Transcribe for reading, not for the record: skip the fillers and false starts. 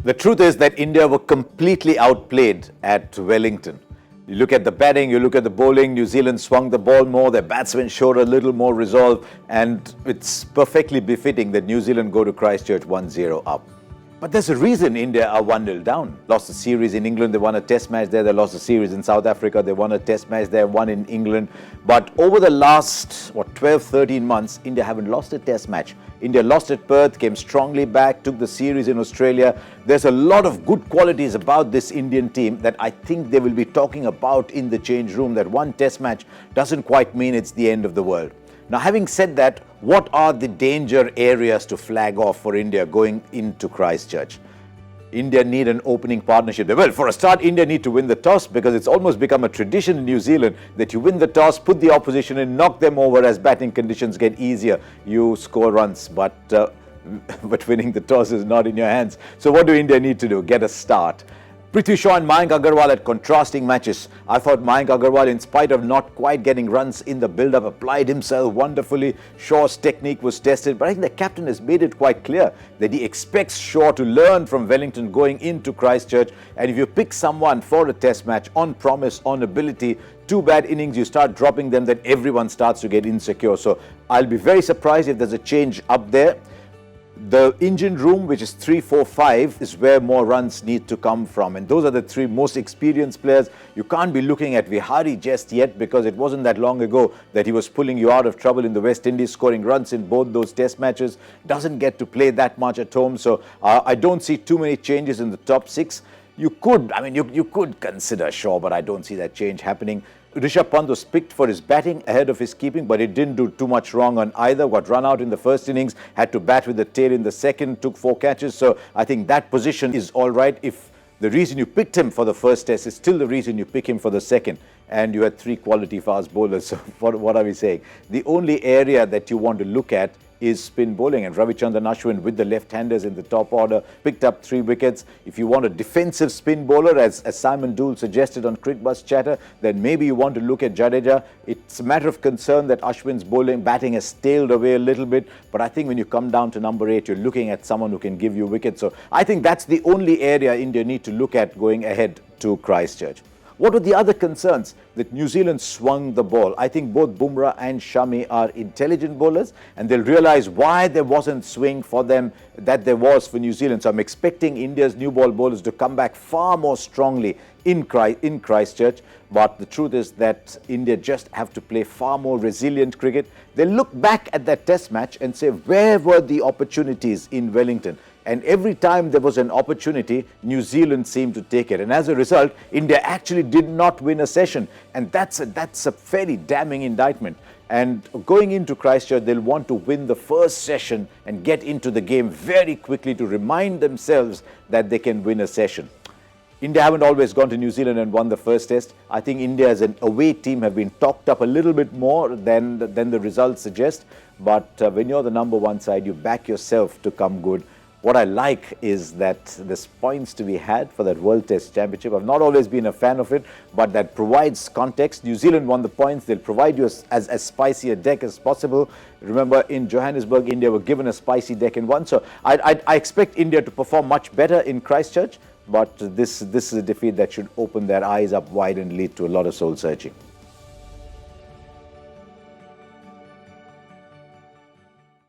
The truth is that India were completely outplayed at Wellington. You look at the batting, you look at the bowling, New Zealand swung the ball more, their batsmen showed a little more resolve, and it's perfectly befitting that New Zealand go to Christchurch 1-0 up. But there's a reason India are 1-0 down. Lost a series in England, they won a test match there. They lost a series in South Africa, they won a test match there, one in England. But over the last, 12, 13 months, India haven't lost a test match. India lost at Perth, came strongly back, took the series in Australia. There's a lot of good qualities about this Indian team that I think they will be talking about in the change room, that one test match doesn't quite mean it's the end of the world. Now, having said that, what are the danger areas to flag off for India going into Christchurch? India need an opening partnership. Well, for a start, India need to win the toss because it's almost become a tradition in New Zealand that you win the toss, put the opposition in, knock them over as batting conditions get easier. You score runs, but winning the toss is not in your hands. So what do India need to do? Get a start. Prithvi Shaw and Mayank Agarwal had contrasting matches. I thought Mayank Agarwal, in spite of not quite getting runs in the build-up, applied himself wonderfully. Shaw's technique was tested, but I think the captain has made it quite clear that he expects Shaw to learn from Wellington going into Christchurch. And if you pick someone for a test match on promise, on ability, 2 bad innings, you start dropping them, then everyone starts to get insecure. So I'll be very surprised if there's a change up there. The engine room, which is 3, 4, 5, is where more runs need to come from. And those are the 3 most experienced players. You can't be looking at Vihari just yet because it wasn't that long ago that he was pulling you out of trouble in the West Indies, scoring runs in both those test matches. Doesn't get to play that much at home. So I don't see too many changes in the top 6. You could consider Shaw, but I don't see that change happening. Rishabh Pant was picked for his batting ahead of his keeping, but he didn't do too much wrong on either. Got run out in the first innings, had to bat with the tail in the second, took 4 catches. So I think that position is all right. If the reason you picked him for the first test is still the reason you pick him for the second, and you had 3 quality fast bowlers, so what are we saying? The only area that you want to look at is spin bowling, and Ravichandran Ashwin with the left-handers in the top order picked up 3 wickets. If you want a defensive spin bowler, as Simon Dool suggested on Cricket Bus Chatter, then maybe you want to look at Jadeja. It's a matter of concern that Ashwin's batting has tailed away a little bit, but I think when you come down to number 8, you're looking at someone who can give you wickets. So I think that's the only area India need to look at going ahead to Christchurch. What were the other concerns? That New Zealand swung the ball. I think both Bumrah and Shami are intelligent bowlers, and they'll realize why there wasn't swing for them that there was for New Zealand. So I'm expecting India's new ball bowlers to come back far more strongly in Christchurch. But the truth is that India just have to play far more resilient cricket. They'll look back at that test match and say, where were the opportunities in Wellington? And every time there was an opportunity, New Zealand seemed to take it. And as a result, India actually did not win a session. And that's a fairly damning indictment. And going into Christchurch, they'll want to win the first session and get into the game very quickly to remind themselves that they can win a session. India haven't always gone to New Zealand and won the first test. I think India as an away team have been talked up a little bit more than the results suggest. But when you're the number 1 side, you back yourself to come good. What I like is that there's points to be had for that World Test Championship. I've not always been a fan of it, but that provides context. New Zealand won the points. They'll provide you as spicy a deck as possible. Remember, in Johannesburg, India were given a spicy deck and won. So I expect India to perform much better in Christchurch, but this is a defeat that should open their eyes up wide and lead to a lot of soul searching.